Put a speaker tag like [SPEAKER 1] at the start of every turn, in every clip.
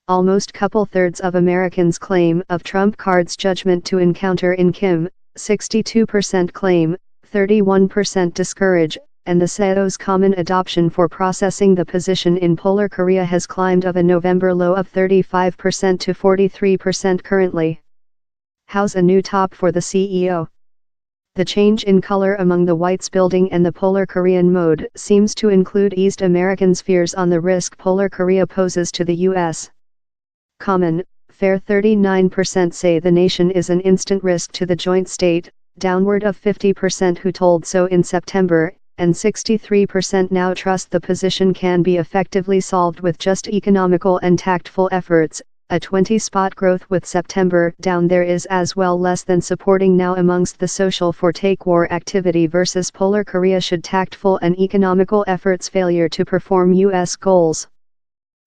[SPEAKER 1] almost couple-thirds of Americans claim of Trump card's judgment to encounter in Kim, 62% claim, 31% discourage, and the SEO's common adoption for processing the position in polar Korea has climbed of a November low of 35% to 43% currently. How's a new top for the CEO? The change in color among the whites building and the polar Korean mode seems to include eased Americans' fears on the risk polar Korea poses to the U.S. Common, fair 39% say the nation is an instant risk to the joint state, downward of 50% who told so in September, and 63% now trust the position can be effectively solved with just economical and tactful efforts. A 20-spot growth with September down. There is as well less than supporting now amongst the social for take war activity versus polar Korea should tactful and economical efforts failure to perform U.S. goals.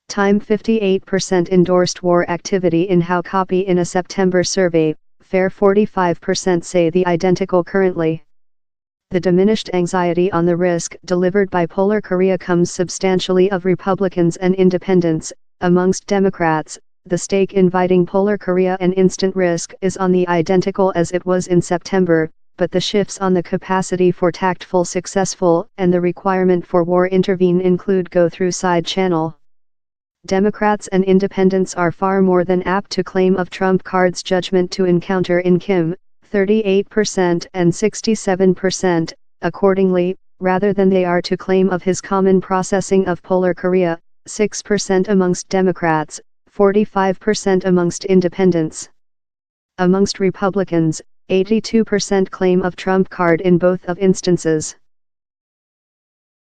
[SPEAKER 1] Time 58% endorsed war activity in How copy in a September survey, fair 45% say the identical currently. The diminished anxiety on the risk delivered by polar Korea comes substantially of Republicans and independents. Amongst Democrats, the stake inviting polar Korea an instant risk is on the identical as it was in September, but the shifts on the capacity for tactful successful and the requirement for war intervene include go through side channel. Democrats and independents are far more than apt to claim of Trump card's judgment to encounter in Kim, 38% and 67%, accordingly, rather than they are to claim of his common processing of polar Korea, 6% amongst Democrats, 45% amongst independents. Amongst Republicans, 82% claim of Trump card in both of instances.